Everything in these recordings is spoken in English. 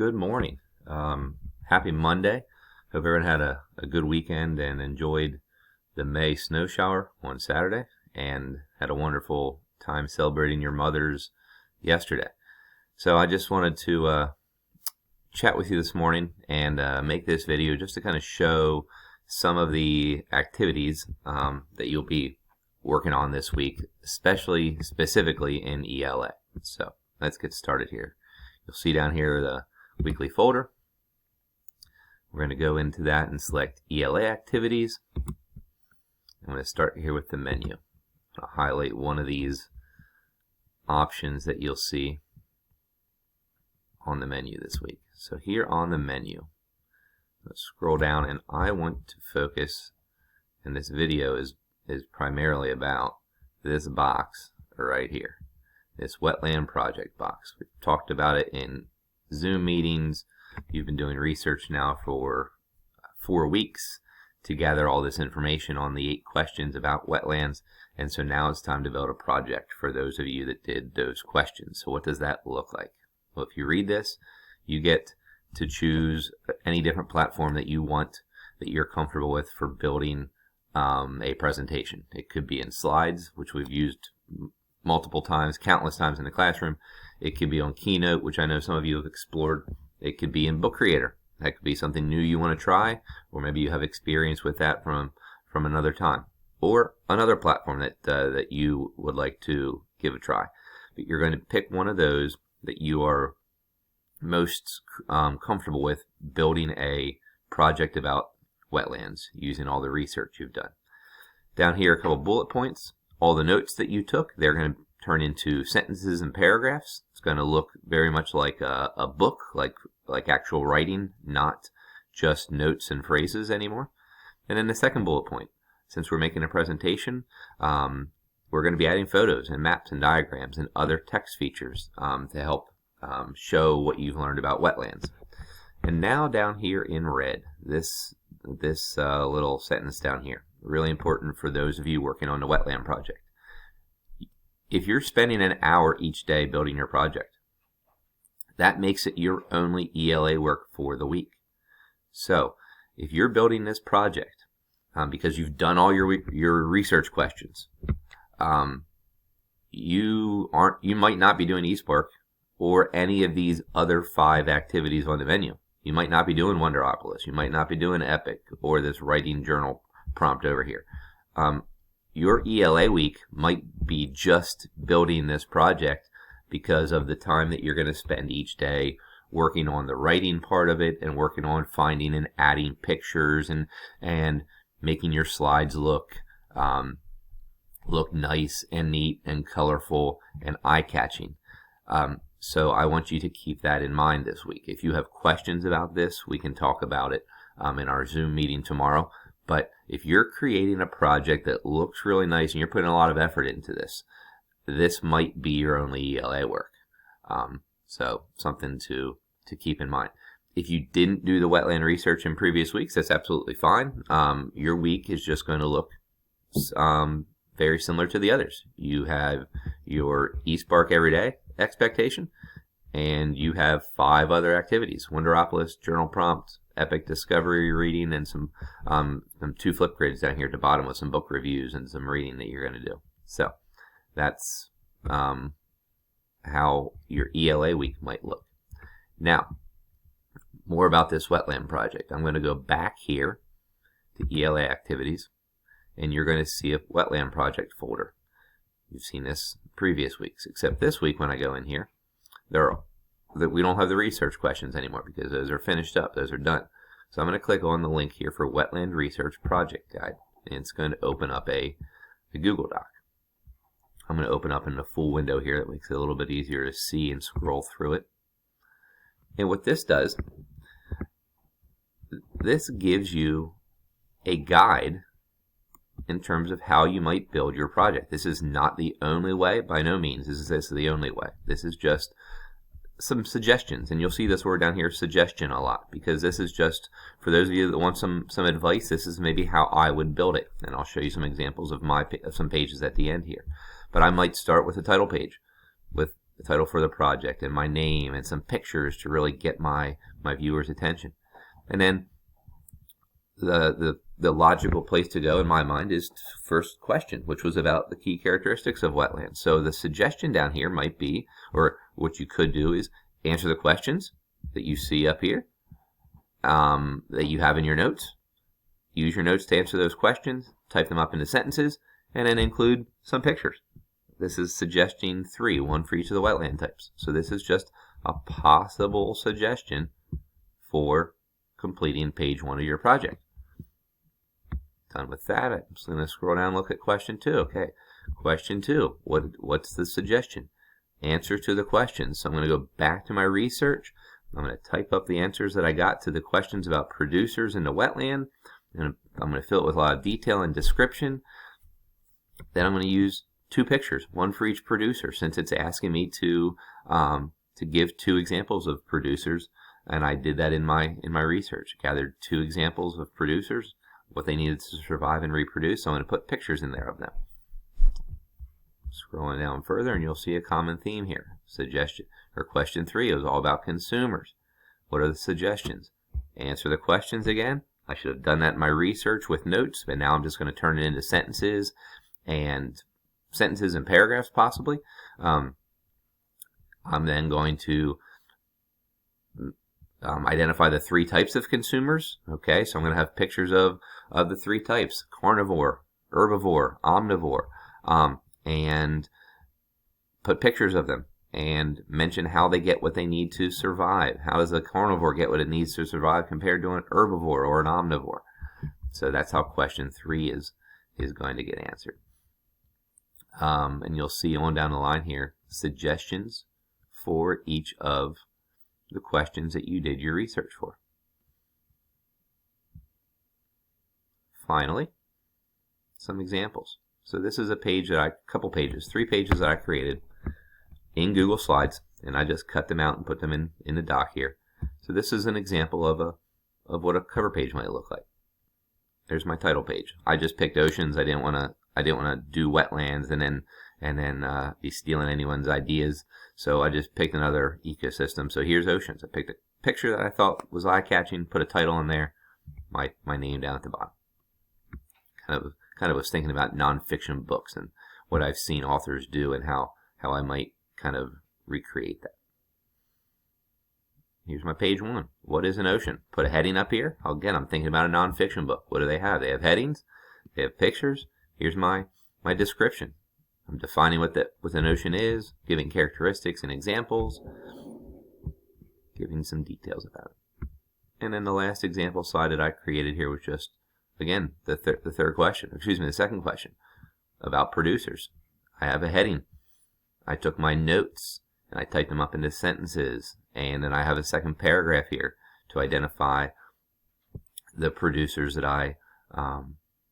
good morning. Happy Monday. Hope everyone had a good weekend and enjoyed the May snow shower on Saturday and had a wonderful time celebrating your mothers yesterday. So I just wanted to chat with you this morning and make this video just to kind of show some of the activities that you'll be working on this week, specifically in ELA. So let's get started here. You'll see down here the weekly folder. We're going to go into that and select ELA activities. I'm going to start here with the menu. I'll highlight one of these options that you'll see on the menu this week. So here on the menu, let's scroll down, and I want to focus, and this video is primarily about this box right here, this wetland project box. We've talked about it in Zoom meetings. You've been doing research now for 4 weeks to gather all this information on the 8 questions about wetlands, and so now it's time to build a project for those of you that did those questions. So what does that look like? Well, if you read this, you get to choose any different platform that you want, that you're comfortable with for building a presentation. It could be in slides, which we've used multiple times, countless times in the classroom. It could be on Keynote, which I know some of you have explored. It could be in Book Creator. That could be something new you want to try, or maybe you have experience with that from another time, or another platform that you would like to give a try. But you're going to pick one of those that you are most comfortable with building a project about wetlands using all the research you've done. Down here, a couple bullet points. All the notes that you took, they're going to turn into sentences and paragraphs. It's going to look very much like a book, like actual writing, not just notes and phrases anymore. And then the second bullet point, since we're making a presentation, we're going to be adding photos and maps and diagrams and other text features to help show what you've learned about wetlands. And now down here in red, this little sentence down here, really important for those of you working on the wetland project. If you're spending an hour each day building your project, that makes it your only ELA work for the week. So if you're building this project because you've done all your research questions, you might not be doing eSpark or any of these other 5 activities on the menu. You might not be doing Wonderopolis. You might not be doing Epic or this writing journal prompt over here. Your ELA week might be just building this project because of the time that you're going to spend each day working on the writing part of it and working on finding and adding pictures and making your slides look nice and neat and colorful and eye-catching. So I want you to keep that in mind this week. If you have questions about this, we can talk about it in our Zoom meeting tomorrow. But if you're creating a project that looks really nice and you're putting a lot of effort into this, this might be your only ELA work. So something to keep in mind. If you didn't do the wetland research in previous weeks, that's absolutely fine. Your week is just going to look very similar to the others. You have your eSpark Everyday expectation, and you have 5 other activities: Wonderopolis, journal prompt, Epic discovery reading, and some 2 Flipgrids down here at the bottom with some book reviews and some reading that you're going to do. So that's how your ELA week might look. Now, more about this wetland project. I'm going to go back here to ELA activities, and you're going to see a wetland project folder. You've seen this previous weeks, except this week when I go in here, we don't have the research questions anymore because those are finished up. Those are done. So I'm going to click on the link here for Wetland Research Project Guide, and it's going to open up a Google Doc. I'm going to open up in the full window here. That makes it a little bit easier to see and scroll through it. And what this does, this gives you a guide in terms of how you might build your project. This is not the only way, by no means is this the only way. This is just some suggestions, and you'll see this word down here, suggestion, a lot, because this is just for those of you that want some advice. This is maybe how I would build it, and I'll show you some examples of some pages at the end here. But I might start with a title page with the title for the project, and my name, and some pictures to really get my viewers' attention. And then the logical place to go in my mind is first question, which was about the key characteristics of wetlands. So the suggestion down here might be, or what you could do is answer the questions that you see up here, that you have in your notes. Use your notes to answer those questions, type them up into sentences, and then include some pictures. This is suggestion 3, one for each of the wetland types. So this is just a possible suggestion for completing page 1 of your project. Done with that, I'm just going to scroll down and look at question 2. Okay, question 2, what's the suggestion? Answer to the questions. So I'm going to go back to my research. I'm going to type up the answers that I got to the questions about producers in the wetland, and I'm going to fill it with a lot of detail and description. Then I'm going to use 2 pictures, one for each producer, since it's asking me to give 2 examples of producers, and I did that in my research. Gathered 2 examples of producers, what they needed to survive and reproduce. So I'm going to put pictures in there of them. Scrolling down further, and you'll see a common theme here. Suggestion or question 3 was all about consumers. What are the suggestions? Answer the questions again. I should have done that in my research with notes, but now I'm just going to turn it into sentences and paragraphs possibly. I'm then going to identify the 3 types of consumers. Okay, so I'm going to have pictures of the 3 types: carnivore, herbivore, omnivore, and put pictures of them and mention how they get what they need to survive. How does a carnivore get what it needs to survive compared to an herbivore or an omnivore? So that's how question 3 is going to get answered. And you'll see on down the line here suggestions for each of the questions that you did your research for. Finally, some examples. So this is a page that 3 pages that I created in Google Slides, and I just cut them out and put them in the doc here. So this is an example of what a cover page might look like. There's my title page. I just picked oceans. I didn't want to do wetlands and then be stealing anyone's ideas. So I just picked another ecosystem. So here's oceans. I picked a picture that I thought was eye-catching, put a title in there, my name down at the bottom. Kind of was thinking about nonfiction books and what I've seen authors do and how I might kind of recreate that. Here's my page 1. What is an ocean? Put a heading up here. Again, I'm thinking about a nonfiction book. What do they have? They have headings. They have pictures. Here's my description. I'm defining what an ocean is, giving characteristics and examples, giving some details about it. And then the last example slide that I created here was just, again, the second question about producers. I have a heading. I took my notes and I typed them up into sentences, and then I have a second paragraph here to identify the producers that I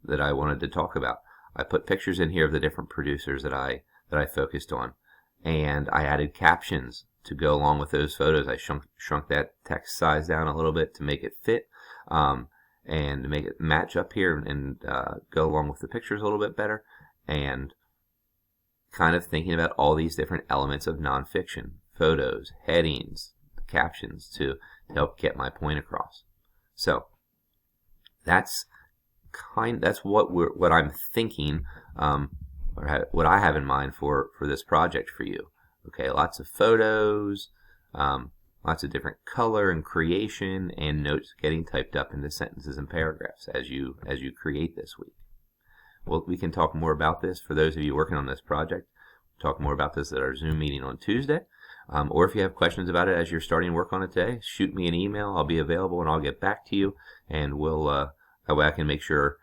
wanted to talk about. I put pictures in here of the different producers that I focused on, and I added captions to go along with those photos. I shrunk that text size down a little bit to make it fit, and to make it match up here and go along with the pictures a little bit better, and kind of thinking about all these different elements of nonfiction: photos, headings, captions to help get my point across. So that's what I'm thinking, or what I have in mind for this project for you. Okay, lots of photos, lots of different color and creation, and notes getting typed up into sentences and paragraphs as you create this week. Well, we can talk more about this for those of you working on this project. We'll talk more about this at our Zoom meeting on Tuesday. Or if you have questions about it as you're starting work on it today, shoot me an email. I'll be available and I'll get back to you, and that way I can make sure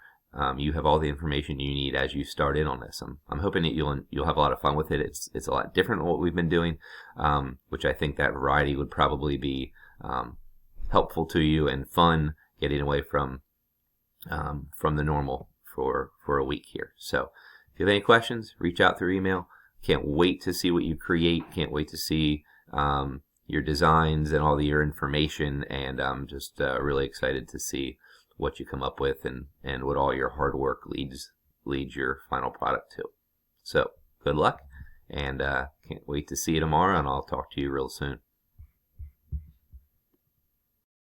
you have all the information you need as you start in on this. I'm hoping that you'll have a lot of fun with it. It's a lot different than what we've been doing, which I think that variety would probably be helpful to you and fun, getting away from the normal for a week here. So if you have any questions, reach out through email. Can't wait to see what you create. Can't wait to see your designs and all your information, and I'm just really excited to see what you come up with and what all your hard work leads your final product to. So good luck, And can't wait to see you tomorrow, and I'll talk to you real soon.